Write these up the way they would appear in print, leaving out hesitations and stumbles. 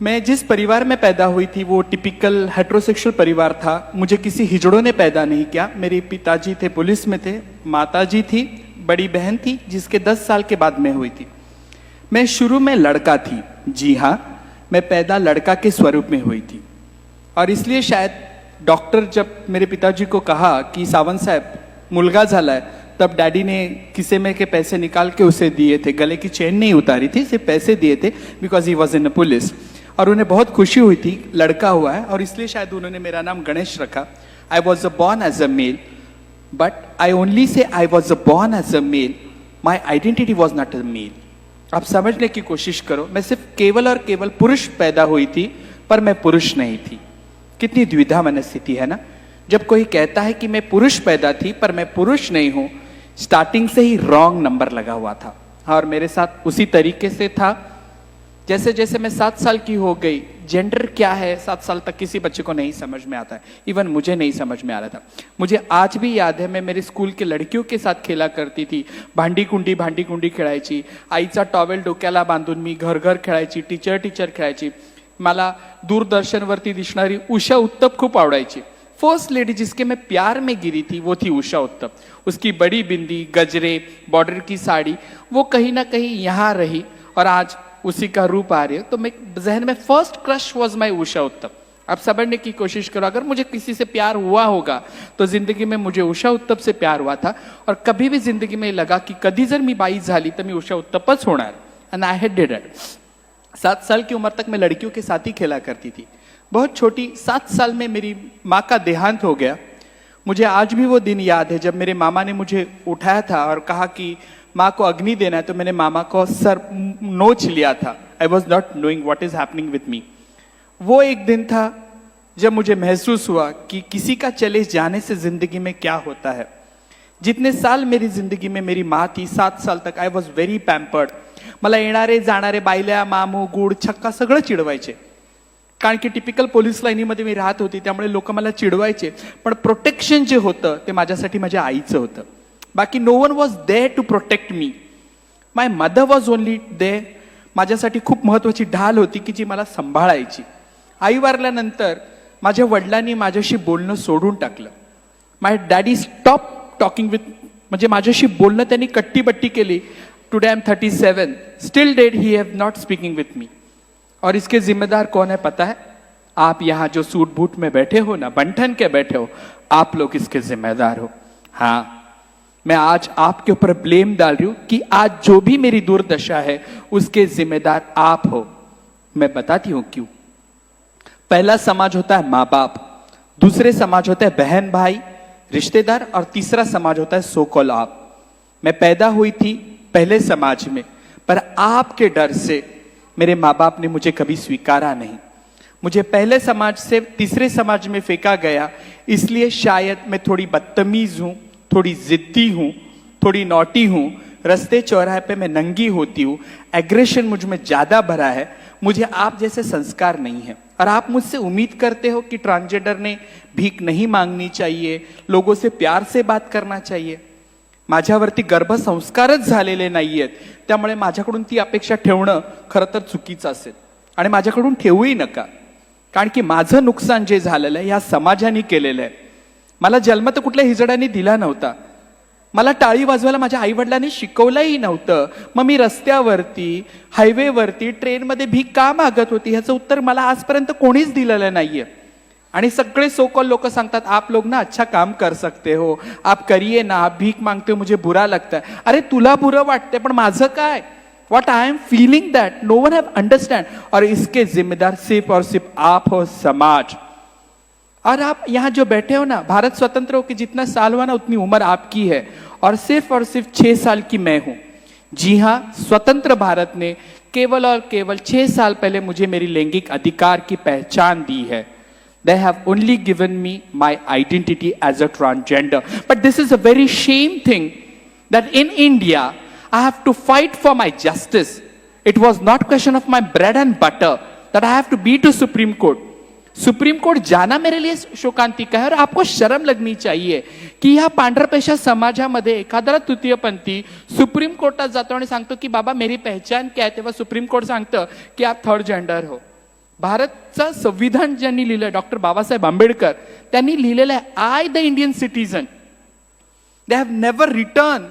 मैं जिस परिवार में पैदा हुई थी वो टिपिकल हेट्रोसेक्सुअल परिवार था। मुझे किसी हिजड़ों ने पैदा नहीं किया। मेरे पिताजी थे, पुलिस में थे, माताजी थी, बड़ी बहन थी जिसके 10 साल के बाद मैं हुई थी। मैं शुरू में लड़का थी, जी हाँ, मैं पैदा लड़का के स्वरूप में हुई थी। और इसलिए शायद डॉक्टर जब मेरे पिताजी को कहा कि सावंत साहब मुलगा झाला है, तब डैडी ने किसे में के पैसे निकाल के उसे दिए थे। गले की चेन नहीं उतारी थी, सिर्फ पैसे दिए थे, because he was in police. और उन्हें बहुत खुशी हुई थी लड़का हुआ है, और इसलिए शायद उन्होंने मेरा नाम गणेश रखा। I was born as a male, but I only say I was born as a male, my identity was not a male. आप समझने की कोशिश करो, मैं सिर्फ केवल और केवल पुरुष पैदा हुई थी, पर मैं पुरुष नहीं थी। कितनी द्विधा मनस्थिति है ना, जब कोई कहता है कि मैं पुरुष पैदा थी पर मैं पुरुष नहीं हूं। स्टार्टिंग से ही रॉन्ग नंबर लगा हुआ था, और मेरे साथ उसी तरीके से था। जैसे जैसे मैं 7 साल की हो गई, जेंडर क्या है 7 साल तक किसी बच्चे को नहीं समझ में आता है, इवन मुझे नहीं समझ में आ रहा था। मुझे आज भी याद है, मैं मेरे स्कूल के लड़कियों के साथ खेला करती थी, भांडी कुंडी खेळायची, आईचा टॉवेल डोक्याला बांधून मी घर घर खेळायची, टीचर खेळायची। मला दूरदर्शनवरती दिसणारी उषा उत्तप खूप आवडायची। फर्स्ट लेडी जिसके मैं प्यार में गिरी थी वो थी उषा उत्तप। उसकी बड़ी बिंदी, गजरे, बॉर्डर की साड़ी, वो कहीं ना कहीं यहाँ रही और आज उसी का रूप आ रही है। तो मैं जहन में first crush was my Usha उत्तप। आप समझने की कोशिश करो, अगर मुझे किसी से प्यार हुआ होगा तो जिंदगी में मुझे उषा उत्तप से प्यार हुआ था। और कभी भी जिंदगी में लगा कि कधी जर मी बाई झाली तर मी उषा उत्तपच होणार, and I had did it. 7 साल की उम्र तक मैं लड़कियों के साथ ही खेला करती थी। बहुत छोटी 7 साल में मेरी माँ का देहांत हो गया। मुझे आज भी वो दिन याद है जब मेरे मामा ने मुझे उठाया था और कहा कि माँ को अग्नि देना है, तो मैंने मामा को सर नोच लिया था। I was not knowing what is happening with me. वो एक दिन था जब मुझे महसूस हुआ कि किसी का चले जाने से जिंदगी में क्या होता है। जितने साल मेरी जिंदगी में मेरी माँ थी, 7 साल तक आई वॉज व्हेरी पैम्पर्ड। मला येणारे जाणारे बायल्या, मामू, गुड, छक्का सगळं चिडवायचे, कारण की टिपिकल पोलीस लाईनीमध्ये मी राहत होती, त्यामुळे लोक मला चिडवायचे। पण प्रोटेक्शन जे होतं ते माझ्यासाठी माझ्या आईचं होतं। बाकी no one was there to protect me, my mother was only there. माझ्यासाठी खूप महत्वाची ढाल होती की जी मला सांभाळायची। आई वारल्यानंतर माझ्या वडिलांनी माझ्याशी बोलणं सोडून टाकलं। My daddy stop talking with, म्हणजे माझ्याशी बोलणं त्यांनी कट्टीबट्टी केली। Today I am 37, still dead he have not speaking with me. और इसके जिम्मेदार कौन है पता है? आप यहाँ जो सूट बूट में बैठे हो ना, बंठन के बैठे हो, आप लोग इसके जिम्मेदार हो। हाँ, मैं आज आपके ऊपर ब्लेम डाल रही हूं कि आज जो भी मेरी दुर्दशा है उसके जिम्मेदार आप हो। मैं बताती हूं क्यों। पहला समाज होता है माँ बाप, दूसरे समाज होता है बहन भाई, रिश्तेदार, और तीसरा समाज होता है सो कॉल्ड आप। मैं पैदा हुई थी पहले समाज में, पर आपके डर से मेरे माँ बाप ने मुझे कभी स्वीकारा नहीं। मुझे पहले समाज से तीसरे समाज में फेंका गया, इसलिए शायद मैं थोड़ी बदतमीज हूं, थोड़ी जिद्दी हूं, थोड़ी नॉटी हूं। रास्ते चौराहे पे मैं नंगी होती हूं, एग्रेशन मुझ में ज्यादा भरा है। मुझे आप जैसे संस्कार नहीं है, और आप मुझसे उम्मीद करते हो कि ट्रांसजेंडर ने भीख नहीं मांगनी चाहिए, लोगों से प्यार से बात करना चाहिए। माझ्यावरती गर्भसंस्कारच झालेले नाहीयेत, त्यामुळे माझ्याकडून ती अपेक्षा ठेवणं खरं तर चुकीचं असेल, आणि माझ्याकडून ठेवूही नका, कारण की माझं नुकसान जे झालेलं आहे या समाजाने केलेलं आहे। मला जन्म तर कुठल्या हिजड्याने दिला नव्हता, मला टाळी वाजवायला माझ्या आई वडिलांनी शिकवलंही नव्हतं। मग मी रस्त्यावरती, हायवेवरती, ट्रेनमध्ये भीक का मागत होती ह्याचं उत्तर मला आजपर्यंत कोणीच दिलेलं नाहीये। आणि सगळे सोकॉल लोक सांगतात आप लोग ना अच्छा काम कर सकते हो, आप करिए ना, आप भीक मांगते हो, मुझे बुरा लगता है। अरे तुला बुरं वाटते, पण माझं काय? What I am feeling that no one have understand, और इसके जिम्मेदार सिर्फ और सिर्फ आप हो, समाज। और आप यहाँ जो बैठे हो ना, भारत स्वतंत्र हो कि जितना साल हुआ ना उतनी उम्र आपकी है, और सिर्फ 6 साल की मैं हूं। जी हाँ, स्वतंत्र भारत ने केवल और केवल 6 साल पहले मुझे मेरी लैंगिक अधिकार की पहचान दी है। They have only given me my identity as a transgender. But this is a very shame thing that in India I have to fight for my justice. It was not question of my bread and butter that I have to be to Supreme Court. Supreme court जाना मेरे लिए शोकांतिका है। और आपको शर्म लगनी चाहिए की ह्या पांढरपेशा समाजामध्ये एखादा तृतीयपंथी सुप्रीम कोर्टात जातो आणि सांगतो की बाबा मेरी पहचान क्या है, तेव्हा सुप्रीम कोर्ट सांगतं की आप थर्ड जेंडर हो। भारतचं संविधान ज्यांनी लिहिलंय डॉक्टर बाबासाहेब आंबेडकर त्यांनी लिहिलेलं आहे I the Indian citizen. They have never return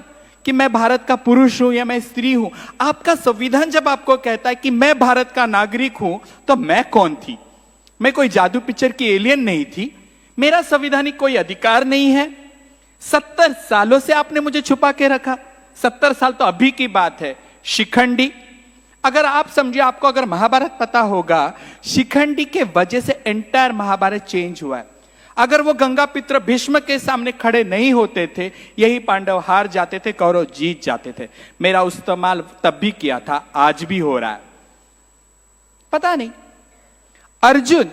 कि मैं भारत का पुरुष हूं या मैं स्त्री हूं. आपका संविधान जब आपको कहता है कि मैं भारत का नागरिक हूं तो मैं कौन थी? मैं कोई जादू पिक्चर की एलियन नहीं थी. मेरा संविधानिक कोई अधिकार नहीं है. 70 सालों से आपने मुझे छुपा के रखा. 70 साल तो अभी की बात है. शिखंडी, अगर आप समझिए, आपको अगर महाभारत पता होगा, शिखंडी के वजह से एंटायर महाभारत चेंज हुआ है. अगर वो गंगा पित्र भीष्म के सामने खड़े नहीं होते थे, यही पांडव हार जाते थे, कौरव जीत जाते थे. मेरा इस्तेमाल तब भी किया था, आज भी हो रहा है. पता नहीं. अर्जुन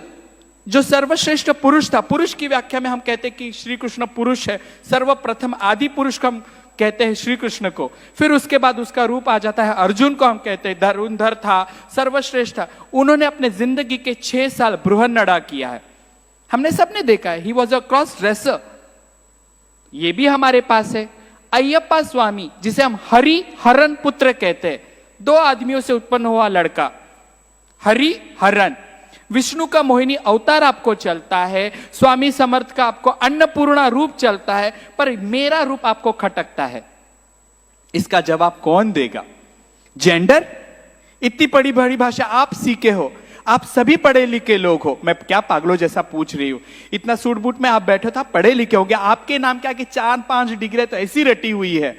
जो सर्वश्रेष्ठ पुरुष था, पुरुष की व्याख्या में हम कहते हैं कि श्री कृष्ण पुरुष है. सर्वप्रथम आदि पुरुष हम कहते हैं श्री कृष्ण को. फिर उसके बाद उसका रूप आ जाता है अर्जुन को हम कहते हैं. धनुर्धर था, सर्वश्रेष्ठ था. उन्होंने अपने जिंदगी के 6 साल बृहन्नड़ा किया है. हमने सबने देखा है. He was a cross dresser. ये भी हमारे पास है. अय्यप्पा स्वामी, जिसे हम हरि हरन पुत्र कहते हैं, 2 आदमियों से उत्पन्न हुआ लड़का. हरि हरन. विष्णु का मोहिनी अवतार आपको चलता है, स्वामी समर्थ का आपको अन्नपूर्णा रूप चलता है, पर मेरा रूप आपको खटकता है. इसका जवाब कौन देगा? जेंडर? इतनी बड़ी बड़ी भाषा आप सीखे हो, आप सभी पढ़े लिखे लोग हो. मैं क्या पागलों जैसा पूछ रही हूं? इतना सूट बूट में आप बैठे हो, आप पढ़े लिखे हो गया. आपके नाम क्या कि 4-5 डिग्री तो ऐसी रटी हुई है.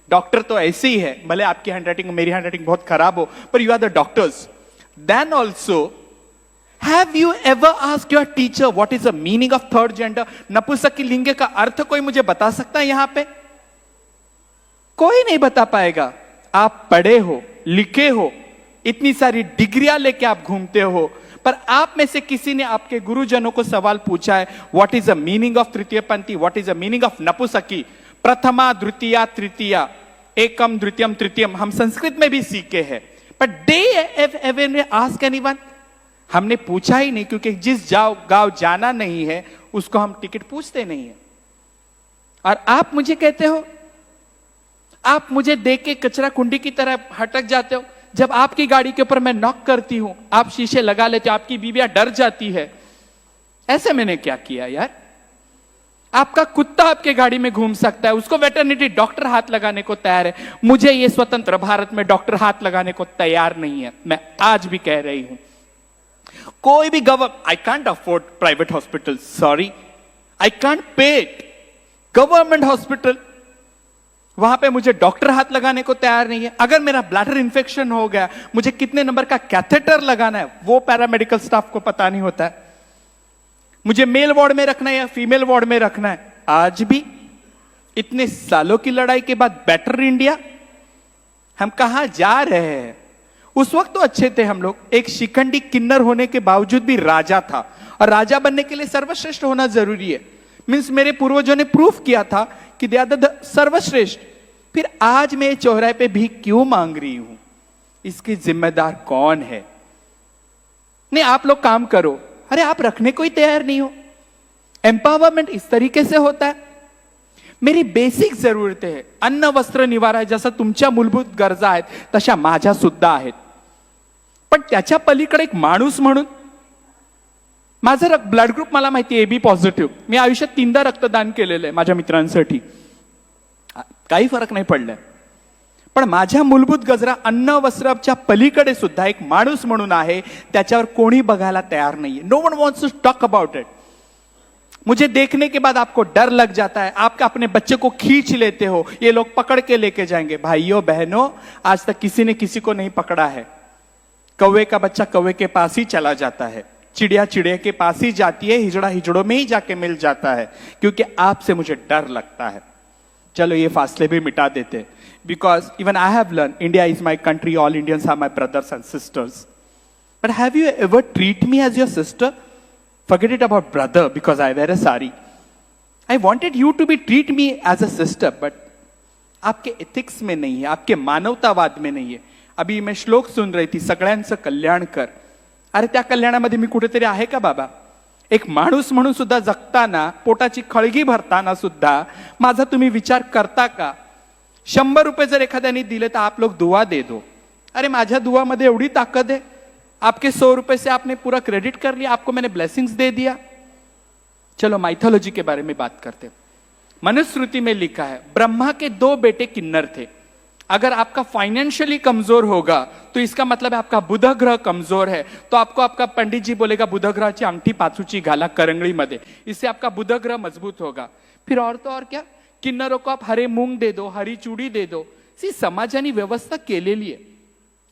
डॉक्टर तो ऐसे ही है, भले आपकी हैंडराइटिंग मेरी हैंडराइटिंग बहुत खराब हो, पर you are the doctors. Then also, Have you ever asked your teacher what is the meaning of third gender? नपुंसक लिंग का अर्थ कोई मुझे बता सकता है? यहां पे कोई नहीं बता पाएगा. आप पढ़े हो, लिखे हो, इतनी सारी डिग्रियां लेके आप घूमते हो, पर आप में से किसी ने आपके गुरुजनों को सवाल पूछा है what is the meaning of तृतीय पंथी, what is the meaning of नपुंसकी? प्रथमा, द्वितीया, तृतीया, एकम, द्वितीयम, तृतीयम हम संस्कृत में भी सीखे हैं, but they ever ask anyone? हमने पूछा ही नहीं, क्योंकि जिस गांव जाना नहीं है उसको हम टिकट पूछते नहीं है. और आप मुझे कहते हो, आप मुझे देख के कचरा कुंडी की तरह हटक जाते हो. जब आपकी गाड़ी के ऊपर मैं नॉक करती हूं, आप शीशे लगा लेते हो, आपकी बीवियां डर जाती है. ऐसे मैंने क्या किया यार? आपका कुत्ता आपके गाड़ी में घूम सकता है, उसको वेटरनिटी डॉक्टर हाथ लगाने को तैयार है. मुझे ये स्वतंत्र भारत में डॉक्टर हाथ लगाने को तैयार नहीं है. मैं आज भी कह रही हूं, कोई भी I can't afford private hospital, sorry, I can't pay it. Government hospital, वहां पे मुझे डॉक्टर हाथ लगाने को तैयार नहीं है. अगर मेरा ब्लैडर इंफेक्शन हो गया, मुझे कितने नंबर का कैथेटर लगाना है वो पैरामेडिकल स्टाफ को पता नहीं होता है. मुझे मेल वार्ड में रखना है या फीमेल वार्ड में रखना है. आज भी इतने सालों की लड़ाई के बाद बेटर इंडिया, हम कहां जा रहे हैं? उस वक्त तो अच्छे थे हम लोग. एक शिखंडी किन्नर होने के बावजूद भी राजा था, और राजा बनने के लिए सर्वश्रेष्ठ होना जरूरी है. मींस मेरे पूर्वजों ने प्रूफ किया था कि दे आर द सर्वश्रेष्ठ. फिर आज मैं चौराहे पे भी क्यों मांग रही हूं? इसकी जिम्मेदार कौन है? नहीं, आप लोग काम करो. अरे आप रखने को ही तैयार नहीं हो. एम्पावरमेंट इस तरीके से होता है. मेरी बेसिक जरूरतें आहे, अन्न वस्त्र निवारा, जसं तुमच्या मूलभूत गरजा आहेत तशा माझ्या सुद्धा आहेत. पण त्याच्या पलीकडे एक माणूस म्हणून, माझं ब्लड ग्रुप मला माहिती आहे एबी पॉझिटिव्ह. मी आयुष्यात 3दा रक्तदान केलेलं आहे माझ्या मित्रांसाठी, काही फरक नाही पडलाय. पण माझ्या मूलभूत गरजा अन्न वस्त्राच्या पलीकडे सुद्धा एक माणूस म्हणून आहे, त्याच्यावर कोणी बघायला तयार नाहीये. No one wants to talk about it. मुझे देखने के बाद आपको डर लग जाता है, आप अपने बच्चे को खींच लेते हो, ये लोग पकड़ के लेके जाएंगे. भाइयों बहनों, आज तक किसी ने किसी को नहीं पकड़ा है. कौवे का बच्चा कौवे के पास ही चला जाता है, चिड़िया चिड़िया के पास ही जाती है, हिजड़ा हिजड़ों में ही जाके मिल जाता है, क्योंकि आपसे मुझे डर लगता है. चलो ये फासले भी मिटा देते, because even I have learn India is my country, all Indians are my brothers and sisters. But have you ever treat me as your sister? Forget it about brother because I wear a sari. I wanted you to be treat me as a sister, but आपके ethics में नहीं है, आपके मानवतावाद में नहीं है. अभी मैं श्लोक सुन रही थी, सगळ्यांचं कल्याण कर. अरे त्या कल्याणामध्ये मी कुठेतरी आहे का बाबा? एक माणूस म्हणून सुद्धा जगताना, पोटाची खळगी भरताना सुद्धा माझा तुम्ही विचार करता का? 100 रुपये जर एखाद्याने दिले तर आप लोग दुआ दे दो. अरे माझ्या दुआमध्ये एवढी ताकद आहे, आपके 100 रुपए से आपने पूरा क्रेडिट कर लिया, आपको मैंने ब्लेसिंग्स दे दिया। चलो माइथोलॉजी के बारे में बात करते हैं। मनुस्मृति में लिखा है ब्रह्मा के 2 बेटे किन्नर थे। अगर आपका फाइनेंशियली कमजोर होगा तो इसका मतलब है आपका बुध ग्रह कमजोर है, तो आपको आपका पंडित जी बोलेगा बुध ग्रहाची अंगठी पाचूची घाला करंगळीमध्ये, इससे आपका बुध ग्रह मजबूत होगा। फिर और तो और क्या, किन्नरों को आप हरे मूंग दे दो, हरी चूड़ी दे दो। सी समाजानी व्यवस्था केलेली आहे।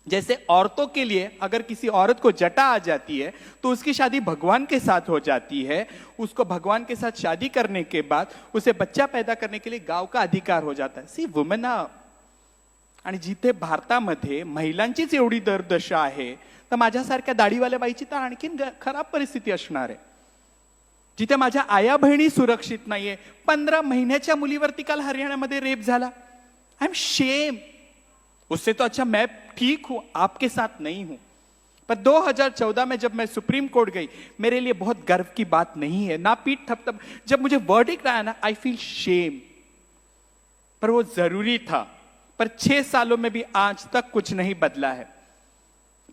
जैसे औरतों के लिए अगर किसी औरत को जटा आ जाती है तो उसकी शादी भगवान के साथ हो जाती है, उसको भगवान के साथ शादी करने के बाद उसे बच्चा पैदा करने के लिए गाव का अधिकार हो जाता है। सी वुमेन। आणि जिथे भारतामध्ये महिलांचीच एवढी दरदशा आहे तर माझ्यासारख्या दाढीवाल्या बाईची तर आणखीन खराब परिस्थिती असणार आहे। जिथे माझ्या आया बहिणी सुरक्षित नाहीये, 15 महिन्याच्या मुलीवरती काल हरियाणामध्ये रेप झाला। I am shame. उससे तो अच्छा मैं ठीक हूं, आपके साथ नहीं हूं। पर 2014 में जब मैं सुप्रीम कोर्ट गई, मेरे लिए बहुत गर्व की बात नहीं है, ना पीठ थपथप। जब मुझे वर्डिक्ट आया ना, आई फील शेम। पर वो जरूरी था। पर 6 सालों में भी आज तक कुछ नहीं बदला है।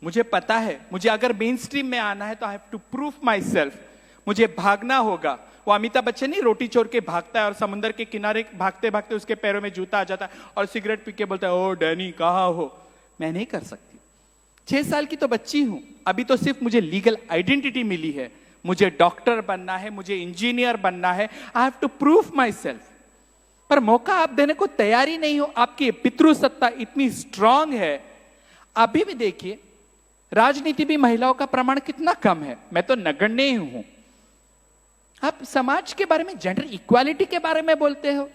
मुझे पता है मुझे अगर मेन स्ट्रीम में आना है तो I have to prove myself. मुझे भागना होगा। वो अमिताभ बच्चन नहीं रोटी चोर के भागता है और समुद्र के किनारे भागते भागते उसके पैरों में जूता आ जाता है और सिगरेट पी के बोलता है ओ डैनी कहाँ हो। मैं नहीं कर सकती। 6 साल की तो बच्ची हूं, अभी तो सिर्फ मुझे लीगल आइडेंटिटी मिली है। मुझे डॉक्टर बनना है, मुझे इंजीनियर बनना है। I have to prove myself. पर मौका आप देने को तैयारी नहीं हो। आपकी पितृसत्ता इतनी स्ट्रांग है। अभी भी देखिए राजनीति भी महिलाओं का प्रमाण कितना कम है। मैं तो नगण्य ही हूं। आप समाज के बारे में, जेंडर इक्वालिटी के बारे में बोलते हो।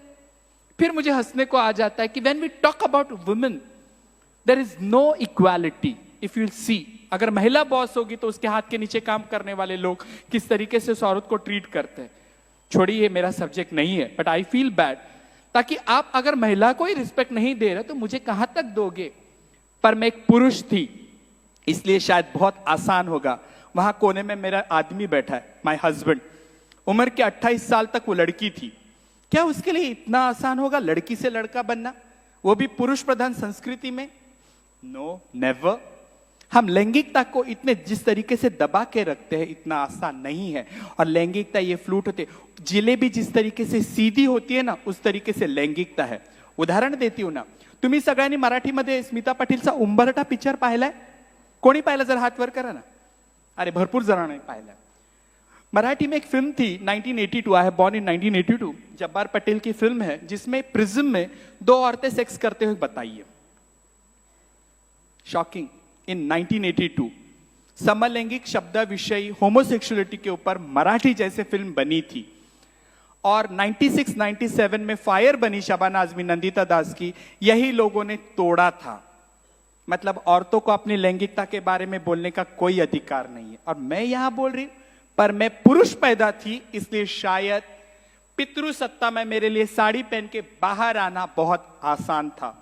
फिर मुझे हंसने को आ जाता है कि when we talk about women there is no equality. If you see, अगर महिला बॉस होगी तो उसके हाथ के नीचे काम करने वाले लोग किस तरीके से उस औरत को ट्रीट करते हैं। छोड़िए, मेरा सब्जेक्ट नहीं है, बट आई फील बैड। ताकि आप अगर महिला को ही रिस्पेक्ट नहीं दे रहे तो मुझे कहां तक दोगे। पर मैं एक पुरुष थी, इसलिए शायद बहुत आसान होगा। वहां कोने में मेरा आदमी बैठा है, माय हस्बैंड। उम्र के 28 साल तक वो लड़की थी। क्या उसके लिए इतना आसान होगा लड़की से लड़का बनना, वो भी पुरुष प्रधान संस्कृति में? No, never. हम लैंगिकता को इतने जिस तरीके से दबा के रखते हैं इतना आसान नहीं है। और लैंगिकता ये फ्लूट होते, जिलेबी जिस तरीके से सीधी होती है ना, उस तरीके से लैंगिकता है। उदाहरण देती हूं ना, तुम्ही सगळ्यांनी मराठीमध्ये स्मिता पाटीलचा उंबरठा पिक्चर पाहिलाय? कोणी पाहिला जर हात वर करा ना। अरे भरपूर जणांनी पाहिलाय। मराठी में एक फिल्म थी 1982, I have born in 1982। Jabbar Patel की फिल्म है जिसमें प्रिज्म में 2 औरतें सेक्स करते हुए बताइए। शॉकिंग। इन 1982 समलैंगिक शब्द विषयी होमोसेक्सुअलिटी के ऊपर मराठी जैसे फिल्म बनी थी। और 96-97 में फायर बनी शबाना आजमी, नंदिता दास की, यही लोगों ने तोड़ा था। मतलब औरतों को अपनी लैंगिकता के बारे में बोलने का कोई अधिकार नहीं है। और मैं यहां बोल रही हूं, पर मैं पुरुष पैदा थी, इसलिए शायद पितृसत्ता में मेरे लिए साड़ी पहन के बाहर आना बहुत आसान था।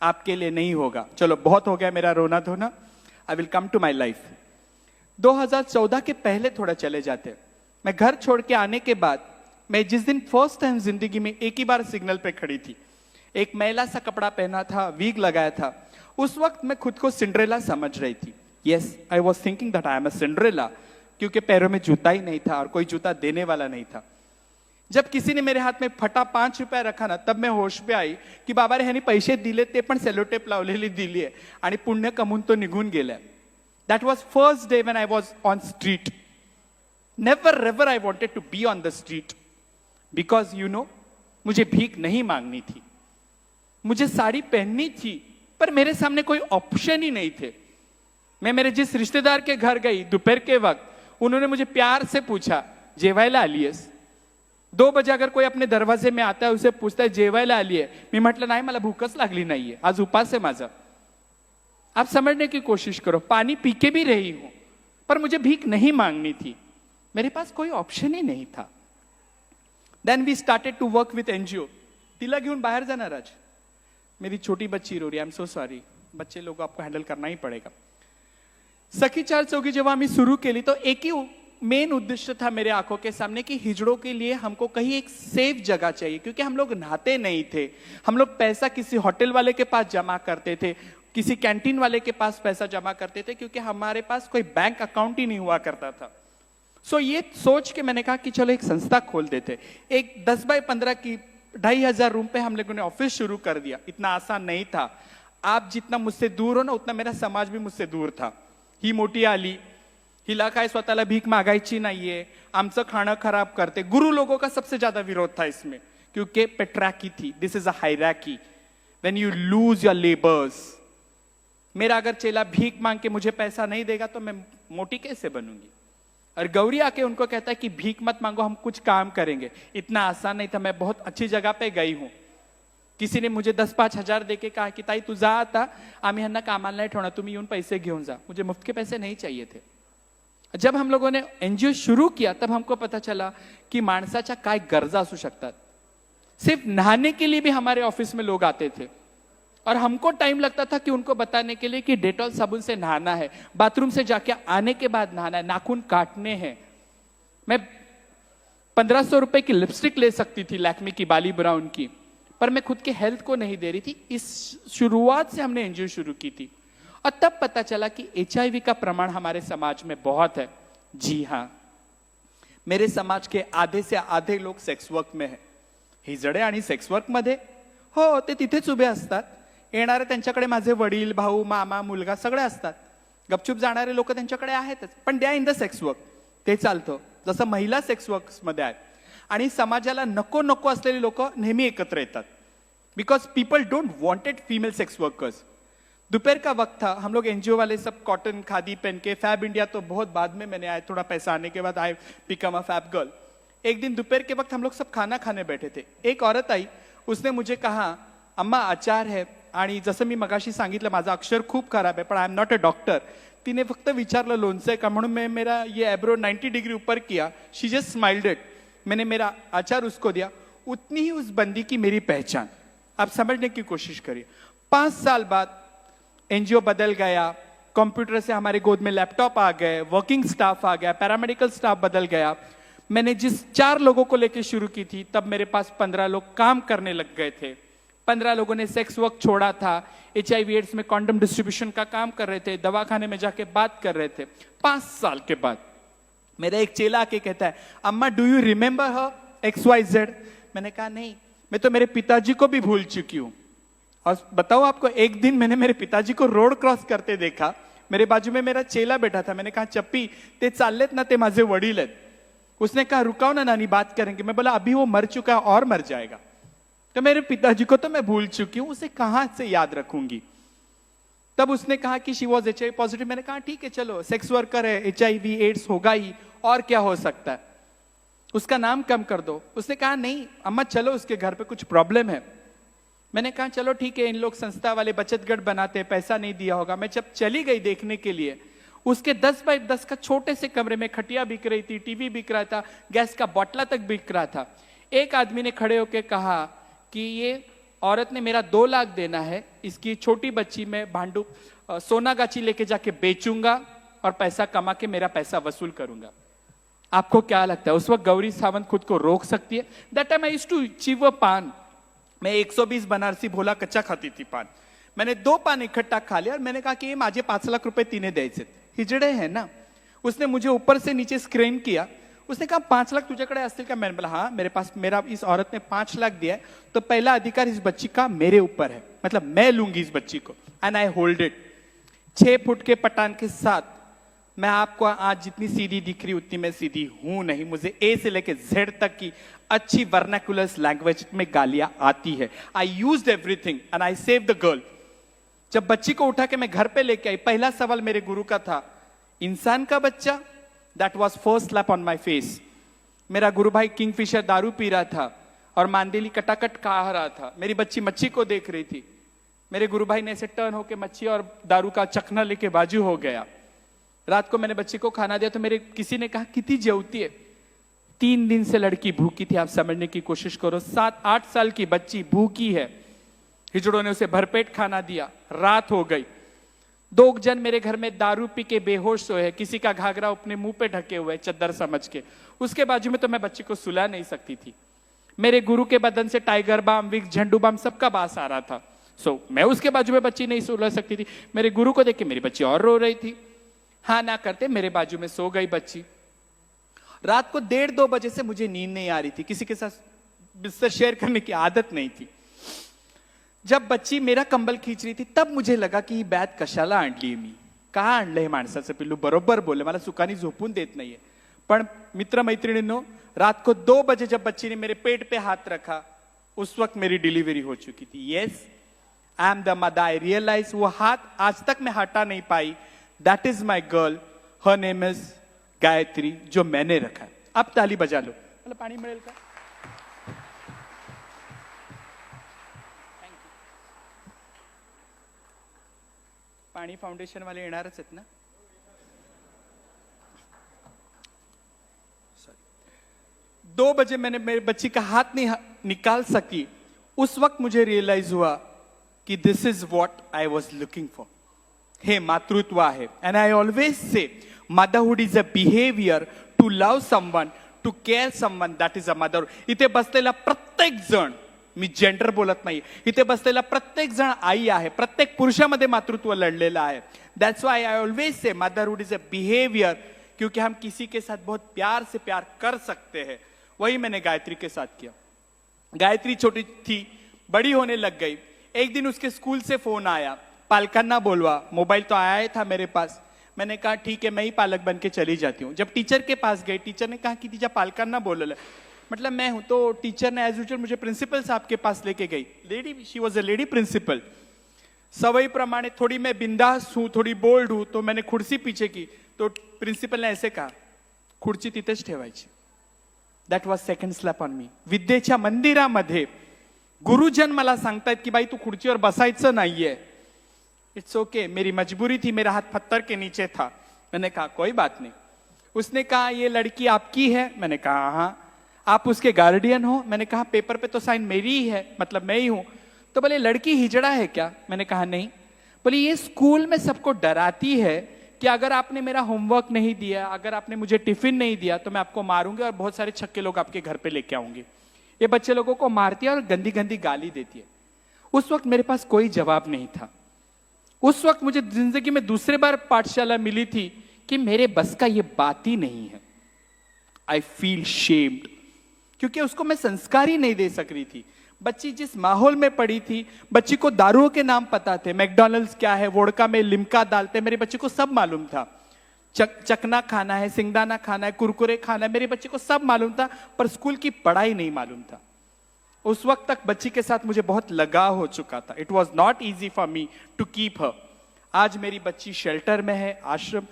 आपके लिए नहीं होगा। चलो बहुत हो गया मेरा रोना धोना। I will come to my life. 2014 के पहले थोड़ा चले जाते। मैं घर छोड़ के आने के बाद मैं जिस दिन फर्स्ट टाइम जिंदगी में एक ही बार सिग्नल पे खड़ी थी, एक मैला सा कपड़ा पहना था, वीग लगाया था, उस वक्त मैं खुद को सिंड्रेला समझ रही थी। Yes, I was thinking that I am a Cinderella, क्योंकि पैरों में जूता ही नहीं था और कोई जूता देने वाला नहीं था। जब किसी ने मेरे हाथ में फटा 5 रुपया रखा ना, तब मैं होश पे आई की बाबा रे ह्यानी पैसे दिले, ते पण सेलोटेप लावलेली दिली आहे आणि पुण्य कमवून तो निघून गेलाय। That was first day when I was on street. Never ever I wanted to be on the street, because you know, मुझे भीख नहीं मांगनी थी, मुझे साड़ी पहननी थी, पर मेरे सामने कोई ऑप्शन ही नहीं थे। मैं मेरे जिस रिश्तेदार के घर गई दोपहर के वक्त, उन्होंने मुझे प्यार से पूछा जेवायला आलीयस? 2 बजे अगर कोई अपने दरवाजे में आता है, उसे पूछता है जेवायला आली है, मी म्हटलं नाही, मला भूकच लागली नाहीये, आज उपास है माझा। आप समझने की कोशिश करो, पानी पी के भी रही हूं, पर मुझे भीख नहीं मांगनी थी, मेरे पास कोई ऑप्शन ही नहीं था। Then we started to work with NGO. तिला घेऊन बाहर जाणार आज, मेरी छोटी बच्ची रो रही, आई एम सो सॉरी, बच्चे लोग आपको हैंडल करना ही पड़ेगा। सखी 4 चौकी जेव्हा आम्ही सुरू केली तो एक ही मेन उद्देश्य था मेरे आंखों के सामने कि हिजड़ों के लिए हमको कहीं एक सेफ जगह चाहिए, क्योंकि हम लोग नहाते नहीं थे। हम लोग पैसा किसी होटल वाले के पास जमा करते थे, किसी कैंटीन वाले के पास पैसा जमा करते थे, क्योंकि हमारे पास कोई बैंक अकाउंट ही नहीं हुआ करता था। सो ये सोच के मैंने कहा कि चलो एक संस्था खोल देते। एक 10 बाय 15 की 2,500 रूम पे हम लोगों ने ऑफिस शुरू कर दिया। इतना आसान नहीं था। आप जितना मुझसे दूर हो ना, उतना मेरा समाज भी मुझसे दूर था। ही मोठी आली, हिला काय स्वतःला भीक मागायची नाहीये, आमचं खाणं खराब करते, गुरु लोगों का सबसे ज्यादा विरोध था इसमें, क्योंकि पेट्राकी थी। This is a hierarchy, when you lose your labours. मेरा अगर चेला भीख मांग के मुझे पैसा नहीं देगा तो मैं मोटी कैसे बनूंगी? और गौरी आके उनको कहता है कि भीख मत मांगो, हम कुछ काम करेंगे। इतना आसान नहीं था। मैं बहुत अच्छी जगह पे गई हूं। किसी ने मुझे 10-5 हजार देके कहा कि ताई तू जा आता, आम्ही ह्यांना कामाला नाही ठेवणार, तुम्ही येऊन पैसे घेऊन जा। मुझे मुफ्त के पैसे नहीं चाहिए थे। जब हम लोगों ने एनजीओ शुरू किया तब हमको पता चला कि माणसाच्या काय गरजा असू शकतात। सिर्फ नहाने के लिए भी हमारे ऑफिस में लोग आते थे, और हमको टाइम लगता था कि उनको बताने के लिए कि डेटॉल साबुन से नहाना है, बाथरूम से जाके आने के बाद नहाना है, नाखून काटने हैं। मैं 1500 रुपए की लिपस्टिक ले सकती थी लैक्मे की बाली ब्राउन की, पर मैं खुद के हेल्थ को नहीं दे रही थी। इस शुरुआत से हमने एनजीओ शुरू की थी, और तब पता चला कि HIV का प्रमाण हमारे समाज में बहुत है। जी हाँ, मेरे समाज के आधे से आधे लोग सेक्स वर्क में है। हिजडे आणि सेक्स वर्क मध्ये हो, ते तिथेच उभे असतात। येणारे त्यांच्याकडे माझे वडील, भाऊ, मामा, मुलगा सगळे असतात। गपचूप जाणारे लोक त्यांच्याकडे आहेतच, पण they are in the sex work, ते चालतं। जसं महिला सेक्स वर्क्स मध्ये आहेत, आणि समाजाला नको नको असलेली लोक नेहमी एकत्र येतात, because people don't wanted female sex workers. दोपहर का वक्त था, हम लोग एनजीओ वाले सब कॉटन खादी पहन के, फैब इंडिया तो बहुत बाद में मैंने आया, थोड़ा पैसा आने के बाद I become a fab girl. एक दिन दोपहर के वक्त हम लोग सब खाना खाने बैठे थे। एक औरत आई, उसने मुझे कहा अम्मा आचार है, आणि जसं मी मगाशी सांगितलं माझं अक्षर खूप खराब है, पण I am not a doctor. तिने फक्त विचारलं लोणचं का, म्हणून मैं मेरा ये एब्रो 90 डिग्री ऊपर किया। She just smiled it. मैंने मेरा आचार उसको दिया। उतनी ही उस बंदी की मेरी पहचान। आप समझने की कोशिश करिए। 5 साल बाद एनजीओ बदल गया, कंप्यूटर से हमारे गोद में लैपटॉप आ गए, वर्किंग स्टाफ आ गया, पैरामेडिकल स्टाफ बदल गया। मैंने जिस 4 लोगों को लेकर शुरू की थी, तब मेरे पास 15 लोग काम करने लग गए थे। 15 लोगों ने सेक्स वर्क छोड़ा था, HIV एड्स में कॉन्डम डिस्ट्रीब्यूशन का काम कर रहे थे, दवाखाने में जाके बात कर रहे थे। 5 साल के बाद मेरा एक चेला आके कहता है, अम्मा do you remember her XYZ? मैंने कहा नहीं, मैं तो मेरे पिताजी को भी भूल चुकी हूं। और बताओ आपको, एक दिन मैंने मेरे पिताजी को रोड क्रॉस करते देखा। मेरे बाजू में मेरा चेला बैठा था। मैंने कहा चप्पी ते चाललेत ना, ते माझे वडील आहेत। उसने कहा रुकाओ ना नानी, बात करेंगे। मैं बोला अभी वो मर चुका है और मर जाएगा। तो मेरे पिताजी को तो मैं भूल चुकी हूं, उसे कहां से याद रखूंगी। तब उसने कहा कि शी वॉज HIV पॉजिटिव। मैंने कहा ठीक है चलो, सेक्स वर्कर है, HIV एड्स होगा ही, और क्या हो सकता है, उसका नाम कम कर दो। उसने कहा नहीं अम्मा चलो, उसके घर पे कुछ प्रॉब्लम है। मैंने कहा चलो ठीक है, इन लोग संस्था वाले बचत गढ़ बनाते, पैसा नहीं दिया होगा। मैं जब चली गई देखने के लिए, उसके 10 बाय 10 का छोटे से कमरे में खटिया बिक रही थी, टीवी बिक रहा था, गैस का बॉटला तक बिक रहा था। एक आदमी ने खड़े होकर कहा कि ये औरत ने मेरा 2 लाख देना है, इसकी छोटी बच्ची में भांडू सोना गाची लेके जाके बेचूंगा और पैसा कमा के मेरा पैसा वसूल करूंगा। आपको क्या लगता है उस वक्त गौरी सावंत खुद को रोक सकती है? That time I used to chew a paan. मैं 120 बनारसी भोला कच्चा खाती थी पान। मैंने 2 पान इकट्ठा खा लिया और मैंने कहा कि ये माझे 5 लाख रुपए तिने द्यायचे। हिजड़े है ना। उसने मुझे ऊपर से नीचे स्क्रीन किया। उसने कहा 5 लाख तुझ्याकडे असतील का? मैंने बोला हाँ मेरे पास, मेरा इस औरत ने 5 लाख दिया है, तो पहला अधिकार इस बच्ची का मेरे ऊपर है, मतलब मैं लूंगी इस बच्ची को, and I hold it. 6 foot के पठान के साथ मैं आपको आज जितनी सीधी दिख रही उतनी मैं सीधी हूं नहीं। मुझे A से लेके Z तक की अच्छी वर्नाकुलर लैंग्वेज में गालियां आती है। I used everything and I save the girl. जब बच्ची को उठा के मैं घर पे लेके आई, पहला सवाल मेरे गुरु का था, इंसान का बच्चा? That was first slap on my face. मेरा गुरु भाई किंगफिशर दारू पी रहा था और मांदेली कटाकट खा रहा था। मेरी बच्ची मच्छी को देख रही थी। मेरे गुरु भाई ने ऐसे टर्न होके मच्छी और दारू का चखना लेके बाजू हो गया। रात को मैंने बच्ची को खाना दिया तो मेरे किसी ने कहा कितनी जेवती है। 3 दिन से लड़की भूखी थी। आप समझने की कोशिश करो, 7-8 साल की बच्ची भूखी है। हिजड़ों ने उसे भरपेट खाना दिया। रात हो गई। 2 जन मेरे घर में दारू पी के बेहोश सोए हैं। किसी का घाघरा अपने मुंह पे ढके हुए चद्दर समझ के। उसके बाजू में तो मैं बच्ची को सुला नहीं सकती थी। मेरे गुरु के बदन से टाइगर बाम, विक्स, झंडू बाम सबका बास आ रहा था। मैं उसके बाजू में बच्ची नहीं सो सकती थी। मेरे गुरु को देख के मेरी बच्ची और रो रही थी। हाँ ना करते मेरे बाजू में सो गई बच्ची। रात को 1:30-2 बजे से मुझे नींद नहीं आ रही थी, किसी के साथ बिस्तर शेयर करने की आदत नहीं थी। जब बच्ची मेरा कंबल खींच रही थी तब मुझे लगा की ही बॅग कशाला आणली मी, का आणलंय माणसाचं पिल्लू, बरोबर बोले, मला सुखानी झोपून देत नाहीये। पण मित्र मैत्रिणींनो, रात को 2 बजे जब बच्ची ने मेरे पेट पे हाथ रखा उस वक्त मेरी डिलीवरी हो चुकी थी। Yes, I am the mother. I realise वो हाथ आज तक मैं हटा नहीं पाई। That is my girl, her name is Gayatri, जो मैंने रखा। अब ताली बजा लो। मला पाणी मिळेल का? पाणी फाउंडेशन वाले येणारच आहेत ना? 2 बजे मैंने मेरी बच्ची का हाथ नहीं निकाल सकी। उस वक्त मुझे रियलाइज हुआ कि this is what I was looking for. हे मातृत्व आहे। And I always say motherhood is a behaviour to love someone, to care someone, that is a mother. इथे बसलेला प्रत्येक जण, मी जेंडर बोलत नाही, इथे बसलेला प्रत्येक जण आई आहे। प्रत्येक पुरुषामध्ये मातृत्व लढलेलं आहे। That's why I always say motherhood is a behaviour, क्योंकि हम किसी के साथ बहुत प्यार से प्यार कर सकते हैं। वही मैंने गायत्री के साथ किया। गायत्री छोटी थी, बड़ी होने लग गई। एक दिन उसके स्कूल से फोन आया, पालकांना बोलवा। मोबाइल तो आया था मेरे पास। मैंने कहा ठीक है, मैं ही पालक बन के चली जाती हूँ। जब टीचर के पास गई, टीचर ने कहा कि तिच्या पालकांना बोलवलं। मतलब मैं हूं, तो टीचर ने एज यूजुअल मुझे प्रिंसिपल साहब के पास लेके गई। Lady, she was a lady principal. सवई प्रमाणे थोड़ी मैं बिंदास हूं, थोड़ी बोल्ड हूं, तो मैंने खुर्ची पीछे की, तो प्रिंसिपल ने ऐसे कहा, खुर्ची तिथेच ठेवायची। That was second slap on me. विद्येच्या मंदिरामध्ये गुरुजन मला सांगतायत की बाई तू खुर्चीवर बसायचं नाहीये। इट्स ओके, मेरी मजबूरी थी, मेरा हाथ पत्थर के नीचे था। मैंने कहा कोई बात नहीं। उसने कहा ये लड़की आपकी है? मैंने कहा हाँ। आप उसके गार्डियन हो? मैंने कहा पेपर पे तो साइन मेरी ही है, मतलब मैं ही हूं। तो बोले लड़की हिजड़ा है क्या? मैंने कहा नहीं। बोले ये स्कूल में सबको डराती है कि अगर आपने मेरा होमवर्क नहीं दिया, अगर आपने मुझे टिफिन नहीं दिया तो मैं आपको मारूंगी और बहुत सारे छक्के लोग आपके घर पे लेके आऊंगी। ये बच्चे लोगों को मारती है और गंदी गंदी गाली देती है। उस वक्त मेरे पास कोई जवाब नहीं था। उस वक्त मुझे जिंदगी में दूसरे बार पाठशाला मिली थी कि मेरे बस का ये बात ही नहीं है। आई फील शेम्ड, क्योंकि उसको मैं संस्कार ही नहीं दे सक रही थी। बच्ची जिस माहौल में पड़ी थी, बच्ची को दारुओं के नाम पता थे, मैकडॉनल्ड्स क्या है, वोडका में लिम्का डालते, मेरे बच्चे को सब मालूम था। चकना खाना है, सिंगदाना खाना है, कुरकुरे खाना है, मेरे बच्चे को सब मालूम था, पर स्कूल की पढ़ाई नहीं मालूम था। उस वक्त तक बच्ची के साथ मुझे बहुत लगाव हो चुका था। It was not easy for me to keep her. आज मेरी बच्ची शेल्टर में है, आश्रम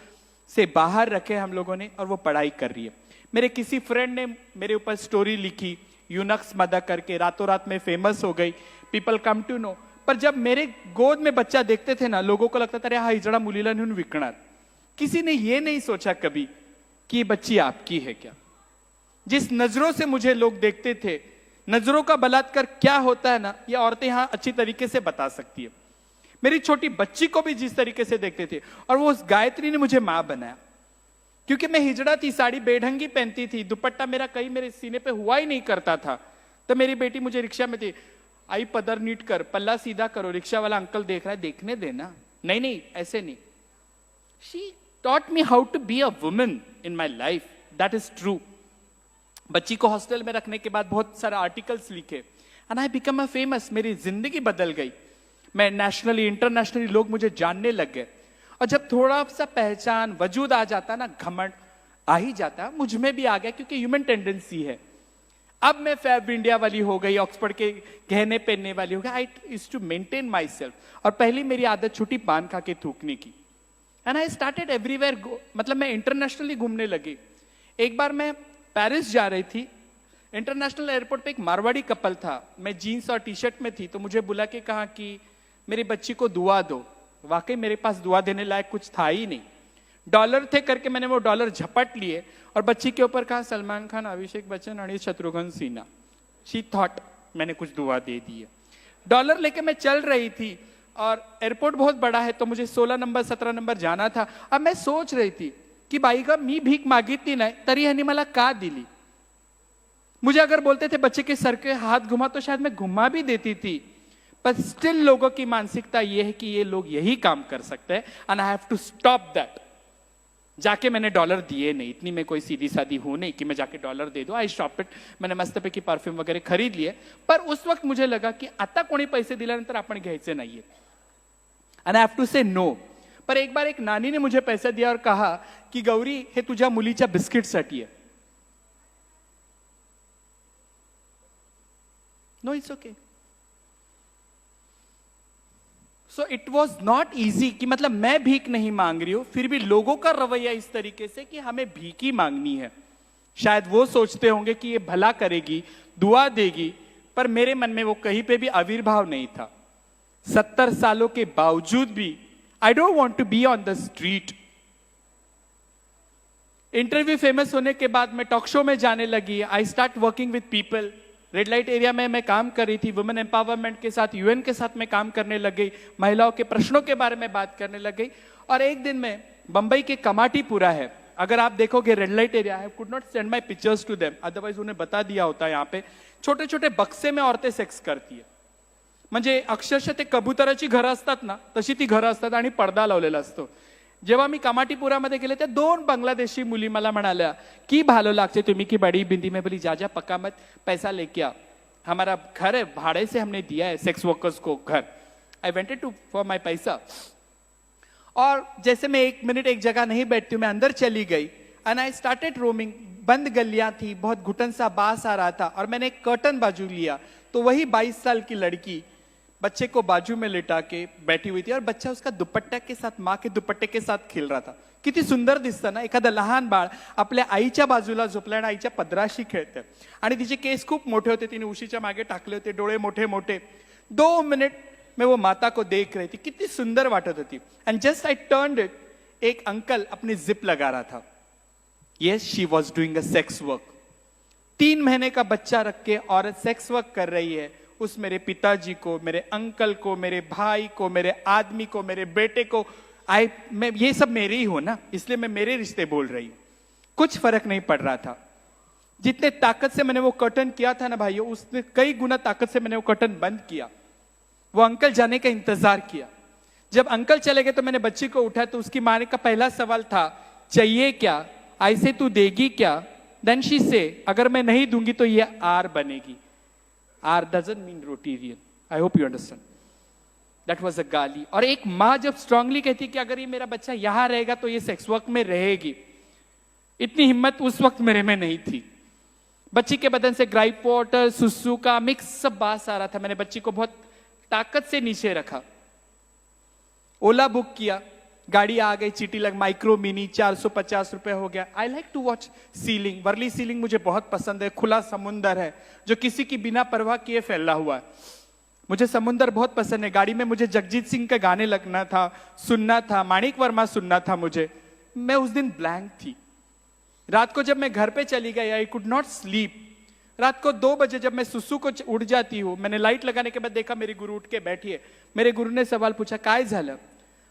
से बाहर रखे हम लोगों ने, और वो पढ़ाई कर रही है। मेरे किसी फ्रेंड ने मेरे ऊपर स्टोरी लिखी, यूनक्स मदा करके, रातों रात में फेमस हो गई, पीपल कम टू नो। पर जब मेरे गोद में बच्चा देखते थे ना, लोगों को लगता था अरे हा हिजड़ा मुलीला नेऊन विकणार। किसी ने ये नहीं सोचा कभी कि ये बच्ची आपकी है क्या। जिस नजरों से मुझे लोग देखते थे, नजरों का बलात्कार क्या होता है ना, ये औरतें यहां अच्छी तरीके से बता सकती है। मेरी छोटी बच्ची को भी जिस तरीके से देखते थे, और वो उस गायत्री ने मुझे मां बनाया। क्योंकि मैं हिजड़ा थी, साड़ी बेढंगी पहनती थी, दुपट्टा मेरा कहीं मेरे सीने पे हुआ ही नहीं करता था। तो मेरी बेटी मुझे रिक्शा में थी, आई पदर नीट कर, पल्ला सीधा करो, रिक्शा वाला अंकल देख रहा है, देखने देना, नहीं नहीं ऐसे नहीं। She taught me how to be a woman in my life, that is true. बच्ची को हॉस्टल में रखने के बाद बहुत सारे आर्टिकल्स लिखे, and I become a famous. मेरी जिंदगी बदल गई। मैं नेशनली इंटरनेशनली लोग मुझे जानने लग गए। और जब थोड़ा सा पहचान वजूद आ जाता ना, घमंड आ ही जाता, मुझ में भी आ गया, क्योंकि ह्यूमन टेंडेंसी है। अब मैं फैब इंडिया वाली हो गई, ऑक्सफोर्ड के गहने पहनने वाली हो गई। I used to maintain myself. और पहली मेरी आदत छुट्टी पान खा के थूकने की। एंड आई स्टार्टेड एवरीवेयर, मतलब मैं इंटरनेशनली घूमने लगी। एक बार मैं पेरिस जा रही थी, इंटरनेशनल एयरपोर्ट पे एक मारवाड़ी कपल था। मैं जीन्स और टी शर्ट में थी, तो मुझे बुला के कहा कि मेरी बच्ची को दुआ दो। वाकई मेरे पास दुआ देने लायक कुछ था ही नहीं। डॉलर थे करके मैंने वो डॉलर झपट लिए और बच्ची के ऊपर कहा सलमान खान, अभिषेक बच्चन और शत्रुघ्न सिन्हा। शी थॉट मैंने कुछ दुआ दे दी है। डॉलर लेके मैं चल रही थी, और एयरपोर्ट बहुत बड़ा है, तो मुझे 16 नंबर 17 नंबर जाना था। अब मैं सोच रही थी की बाई का मी भीक मागितली नाही तरी ह्यांनी मला का दिली। मुझे अगर बोलते थे बच्चे के सर के हाथ घुमा, तो शायद मैं घुमा भी देती थी, पर स्टिल लोगों की मानसिकता ये है कि ये लोग यही काम कर सकते हैं and I have to stop that. जाके मैंने डॉलर दिए नहीं, इतनी मैं कोई सीधी सादी हूं नहीं कि मैं जाके डॉलर दे दूं। I stop it. मैंने मस्तपैकी परफ्यूम वगैरह खरीद लिए, पर उस वक्त मुझे लगा की आता कोणी पैसे दिल्यानंतर आपण घ्यायचे नाहीये एंड आई हैव टू से नो। पर एक बार एक नानी ने मुझे पैसा दिया और कहा की गौरी हे तुझ्या मुलीच्या बिस्किटसाठी आहे। No it's okay. So it was not easy कि मतलब मैं भीख नहीं मांग रही हूं, फिर भी लोगों का रवैया इस तरीके से कि हमें भीख ही मांगनी है। शायद वो सोचते होंगे कि ये भला करेगी, दुआ देगी, पर मेरे मन में वो कहीं पे भी आविर्भाव नहीं था। 70 सालों के बावजूद भी I don't want to be on the street. Interview famous होने के बाद मैं टॉक शो में जाने लगी। I start working with people. Red light area में मैं काम कर रही थी, वुमेन एम्पावरमेंट के साथ, यूएन के साथ मैं काम करने लग गई, महिलाओं के प्रश्नों के बारे में बात करने लग गई। और एक दिन में बंबई के कमाटीपुरा है, अगर आप देखोगे red light area, I could not send my pictures to them, otherwise उन्हें बता दिया होता है। यहाँ पे छोटे छोटे बक्से में औरतें सेक्स करती है, म्हणजे अक्षरशः ते कबुतराची घरं असतात ना, तशी ती घरं असतात आणि पडदा लावलेला असतो। जेव्हा मी कमाटीपुरामध्ये गेले त्या 2 बांग्लादेशी मुली मला म्हणाल्या की भालो लागते तुम्ही की बड़ी बिंदी में, बोली जा जा पक्का मत, पैसा लेके आ, हमारा घर है, भाड़े से हमने दिया है सेक्स वर्कर्स को घर। आई वेंटेड टू फॉर माई पैसा। और जैसे मैं 1 मिनट एक जगह नहीं बैठती हूँ, मैं अंदर चली गई एंड आई स्टार्टेड रोमिंग। बंद गलियां थी, बहुत घुटन सा बास आ रहा था, और मैंने एक कर्टन बाजू लिया तो वही 22 साल की लड़की बच्चे को बाजू में लिटा के बैठी हुई थी, और बच्चा उसका दुपट्टा के साथ, माँ के दुपट्टे के साथ खेल रहा था। किती सुंदर दिसतं ना, एखादं लहान बाळ आपल्या आईच्या बाजूला झोपलं आणि आईच्या पदराशी खेळतं, आणि तिचे केस खूप मोठे होते, तिने उशीच्या मागे टाकले होते, डोळे मोठे मोठे। 2 मिनट में वो माता को देख रही थी, कितनी सुंदर वाटत होती। And just I turned it, एक अंकल अपनी जिप लगा रहा था। Yes, she was doing a sex work. 3 महीने का बच्चा रख के औरत सेक्स वर्क कर रही है। उस मेरे पिताजी को, मेरे अंकल को, मेरे भाई को, मेरे आदमी को, मेरे बेटे को, मैं ये सब मेरे ही हो ना, इसलिए मैं मेरे रिश्ते बोल रही हूं। कुछ फर्क नहीं पड़ रहा था। जितने ताकत से मैंने वो कर्टन किया था ना भाइयों, उसने कई गुना ताकत से मैंने वो कर्टन बंद किया। वो अंकल जाने का इंतजार किया। जब अंकल चले गए तो मैंने बच्ची को उठाया, तो उसकी माँ का पहला सवाल था, चाहिए क्या, ऐसे तू देगी क्या? देन शी से, अगर मैं नहीं दूंगी तो ये आर बनेगी। R doesn't mean Rotarian. I hope you understand. That was a गाली। और एक माँ जब स्ट्रांगली कहती कि अगर ये मेरा बच्चा यहां रहेगा तो ये सेक्स वर्क में रहेगी, इतनी हिम्मत उस वक्त मेरे में नहीं थी। बच्ची के बदन से ग्राइप वाटर, सुसु का मिक्स सब बास आ रहा था। मैंने बच्ची को बहुत ताकत से नीचे रखा, ओला बुक किया, गाड़ी आ गई, चीटी लग, माइक्रो मिनी 450 रुपए हो गया। I like to watch sea link, Worli sea link मुझे बहुत पसंद है। खुला समुंदर है जो किसी की बिना परवाह किए फैला हुआ है, मुझे समुंदर बहुत पसंद है। गाड़ी में मुझे जगजीत सिंह के गाने लगना था, सुनना था, माणिक वर्मा सुनना था मुझे। मैं उस दिन ब्लैंक थी। रात को जब मैं घर पे चली गई, आई कुड नॉट स्लीप। रात को 2 बजे जब मैं सुसु को उठ जाती हूँ, मैंने लाइट लगाने के बाद देखा मेरी गुरु उठ के बैठी है। मेरे गुरु ने सवाल पूछा, काय झालं?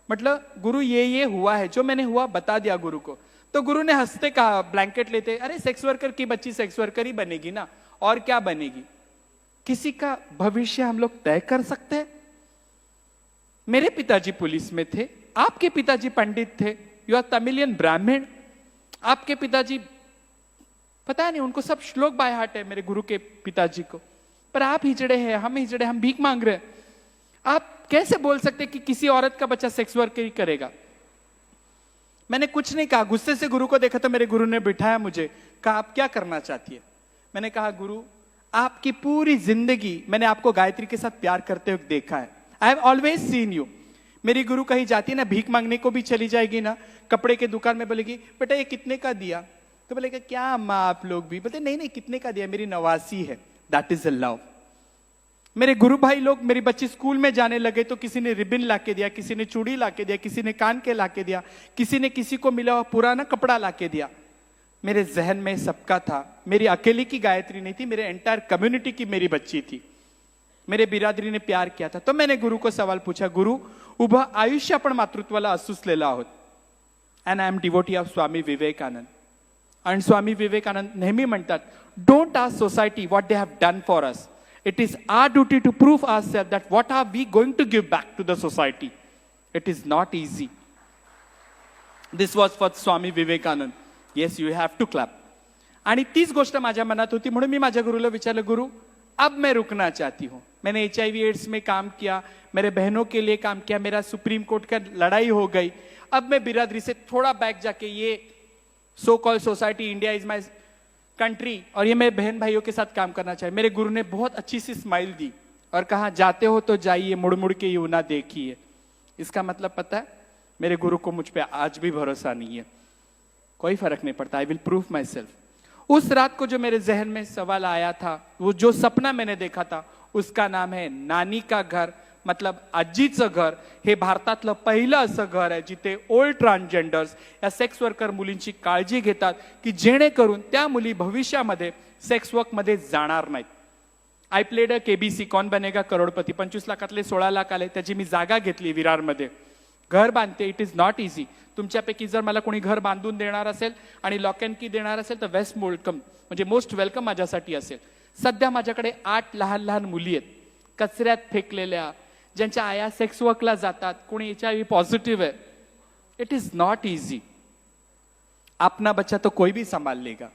मतलब गुरु ये हुआ है, जो मैंने हुआ बता दिया गुरु को। तो गुरु ने हंसते कहा, ब्लैंकेट लेते, अरे सेक्स वर्कर की बच्ची सेक्स वर्कर ही बनेगी ना, और क्या बनेगी? किसी का भविष्य हम लोग तय कर सकते हैं? मेरे पिताजी पुलिस में थे, आपके पिताजी पंडित थे, यू आर तमिलियन ब्राह्मण, आपके पिताजी पता नहीं, उनको सब श्लोक बाय हार्ट है मेरे गुरु के पिताजी को। पर आप हिजड़े हैं, हम हिजड़े, हम भीख मांग रहे हैं। आप कैसे बोल सकते कि किसी औरत का बच्चा सेक्स वर्क ही करेगा? मैंने कुछ नहीं कहा, गुस्से से गुरु को देखा तो मेरे गुरु ने बिठाया मुझे, कहा आप क्या करना चाहती है? मैंने कहा गुरु, आपकी पूरी जिंदगी मैंने आपको गायत्री के साथ प्यार करते हुए देखा है। I have always seen you. मेरी गुरु कहीं जाती है ना, भीख मांगने को भी चली जाएगी ना, कपड़े के दुकान में बोलेगी, बेटा ये कितने का दिया? तो बोलेगा क्या अम्मा आप लोग भी? बोलते नहीं नहीं, कितने का दिया? मेरी नवासी है। That is a love. मेरे गुरु भाई लोग, मेरी बच्ची स्कूल में जाने लगे तो किसी ने रिबन लाके दिया, किसी ने चूड़ी लाके दिया, किसी ने कान के लाके दिया, किसी ने किसी को मिला हुआ पुराना कपड़ा लाके दिया। मेरे जहन में सबका था, मेरी अकेली की गायत्री नहीं थी, मेरे एंटायर कम्युनिटी की मेरी बच्ची थी। मेरे बिरादरी ने प्यार किया था। तो मैंने गुरु को सवाल पूछा, गुरु उभं आयुष्य आपण मातृत्वाला असूसलेलं आहोत, and I am devotee of Swami Vivekananda. आणि स्वामी विवेकानंद नेहमी म्हणतात, don't ask society what they have done for us, It is our duty to prove ourselves that what are we going to give back to the society. It is not easy. This was for Swami Vivekanand. Yes, you have to clap. आणि तीच गोष्ट माझ्या मनात होती म्हणून मी माझ्या गुरुला विचारलं, गुरु अब मैं रुकना चाहती हूँ. मैंने HIV एड्स में काम किया, मेरे बहनों के लिए काम किया, मेरा सुप्रीम कोर्ट का लड़ाई हो गई. अब मैं बिरादरी से थोड़ा बैक जाके ये so called society India is my country और ये मेरे बहन भाइयों के साथ काम करना चाहिए. मेरे गुरु ने बहुत अच्छी सी स्माइल दी और कहा, जाते हो तो जाइए, मुड़ मुड़ के यूं ना देखिए. इसका मतलब पता है, मेरे गुरु को मुझ पे आज भी भरोसा नहीं है. कोई फर्क नहीं पड़ता, I will prove my self. उस रात को जो मेरे जहन में सवाल आया था, वो जो सपना मैंने देखा था, उसका नाम है नानी का घर, मतलब आजीचं घर. हे भारतातलं पहिलं असं घर आहे जिथे ओल्ड ट्रान्सजेंडर्स या सेक्स वर्कर मुलींची काळजी घेतात की जेणेकरून त्या मुली भविष्यामध्ये सेक्स वर्क मध्ये जाणार नाहीत. आय प्लेड अ KBC, कौन बनेगा करोडपती. 25 लाखातले 16 लाख आले, त्याची मी जागा घेतली विरारमध्ये. घर बांधते. It is not easy. तुमच्यापैकी जर मला कोणी घर बांधून देणार असेल आणि लॉक अँड की देणार असेल तर वेस्ट वेलकम, म्हणजे मोस्ट वेलकम माझ्यासाठी असेल. सध्या माझ्याकडे 8 लहान लहान मुली आहेत, कचऱ्यात फेकलेल्या, ज्यांच्या आया सेक्स वर्कला जातात, कोणी HIV पॉझिटिव्ह आहे. It is not easy. अपना बच्चा तो कोई भी संभाल लेगा.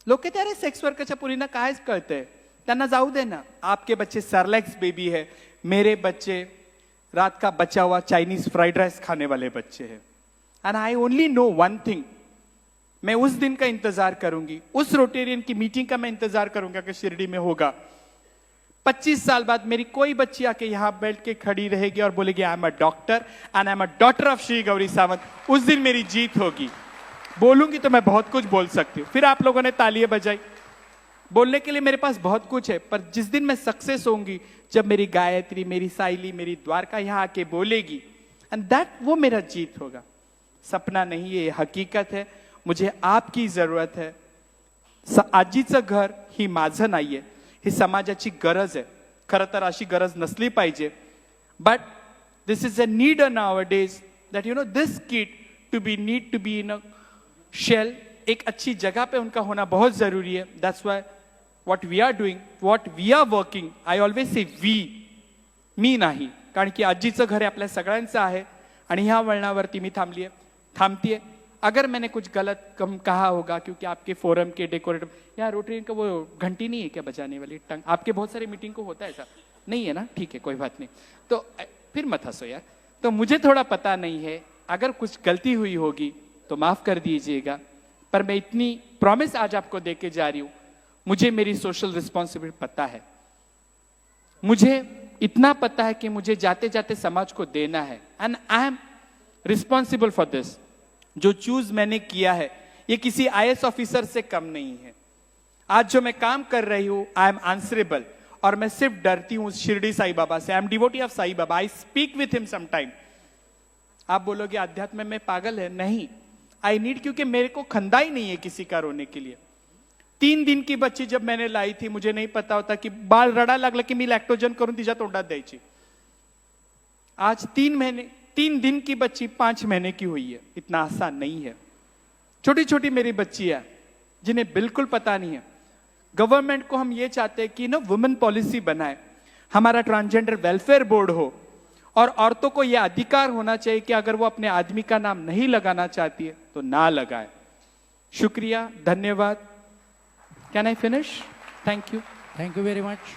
लोक कहते अरे सेक्स वर्करच्या पुरींना कायच कळतंय, त्यांना जाऊ दे ना. आपके बच्चे सरलैक्स बेबी है, मेरे बच्चे रात का बचा हुआ चाइनीज फ्राइड राइस खाने वाले बच्चे हैं. And I only know one thing, मैं उस दिन का इंतजार करूंगी, उस रोटेरियन की मीटिंग का मैं इंतजार करूंगा कि शिरडी में होगा. 25 साल बाद मेरी कोई बच्ची आके यहां बैठ के खड़ी रहेगी और बोलेगी I am a doctor and I am a daughter of Shri Gauri Sawant. उस दिन मेरी जीत होगी. बोलूंगी तो मैं बहुत कुछ बोल सकती हूँ. फिर आप लोगों ने तालियां बजाई. बोलने के लिए मेरे पास बहुत कुछ है, पर जिस दिन मैं सक्सेस होंगी, जब मेरी गायत्री, मेरी साइली, मेरी द्वारका यहां आके बोलेगी, एंड दैट वो मेरा जीत होगा. सपना नहीं, ये हकीकत है. मुझे आपकी जरूरत है. आजीचं घर ही माझं नाहीये, ही समाजाची गरज आहे. खरं तर अशी गरज नसली पाहिजे, but this is a need nowadays that you know this kid to be need to be in a shell. एक अच्छी जगह पे उनका होना बहुत जरूरी है. That's why what we are doing, what we are working, I always say we, मी नाही, कारण की आजीचं घर हे आपल्या सगळ्यांचं आहे. आणि ह्या वळणावरती मी थांबतीये. अगर मैंने कुछ गलत कम कहा होगा, क्योंकि आपके फोरम के डेकोरेटर, यहाँ रोटरी का वो घंटी नहीं है क्या बजाने वाली, टंग? आपके बहुत सारे मीटिंग को होता है ऐसा, नहीं है ना? ठीक है, कोई बात नहीं. तो फिर मत हंसो यार. तो मुझे थोड़ा पता नहीं है, अगर कुछ गलती हुई होगी तो माफ कर दीजिएगा. पर मैं इतनी प्रॉमिस आज आपको देके जा रही हूं, मुझे मेरी सोशल रिस्पॉन्सिबिलिटी पता है. मुझे इतना पता है कि मुझे जाते जाते समाज को देना है, and I am responsible for this. जो चूज मैंने किया है ये किसी IAS ऑफिसर से कम नहीं है. आज जो मैं काम कर रही हूं, आई एम आंसरेबल. और मैं सिर्फ डरती हूं शिरडी साई बाबा से. I am devotee of Sai Baba. I speak with him sometime. आप बोलोगे अध्यात्म में पागल है, नहीं. आई नीड, क्योंकि मेरे को खंदा ही नहीं है किसी का रोने के लिए. 3 दिन की बच्ची जब मैंने लाई थी, मुझे नहीं पता होता की बाळ रडा लागलं की मी लॅक्टोजन करून तिच्या तोंडात द्यायची. आज 3 दिन की बच्ची 5 महीने की हुई है. इतना आसान नहीं है. छोटी छोटी मेरी बच्ची है जिन्हें बिल्कुल पता नहीं है. गवर्नमेंट को हम ये चाहते हैं कि ना वुमेन पॉलिसी बनाए, हमारा ट्रांसजेंडर वेलफेयर बोर्ड हो, और औरतों को यह अधिकार होना चाहिए कि अगर वो अपने आदमी का नाम नहीं लगाना चाहती है तो ना लगाए. शुक्रिया, धन्यवाद. Can I finish? Thank you. Thank you very much.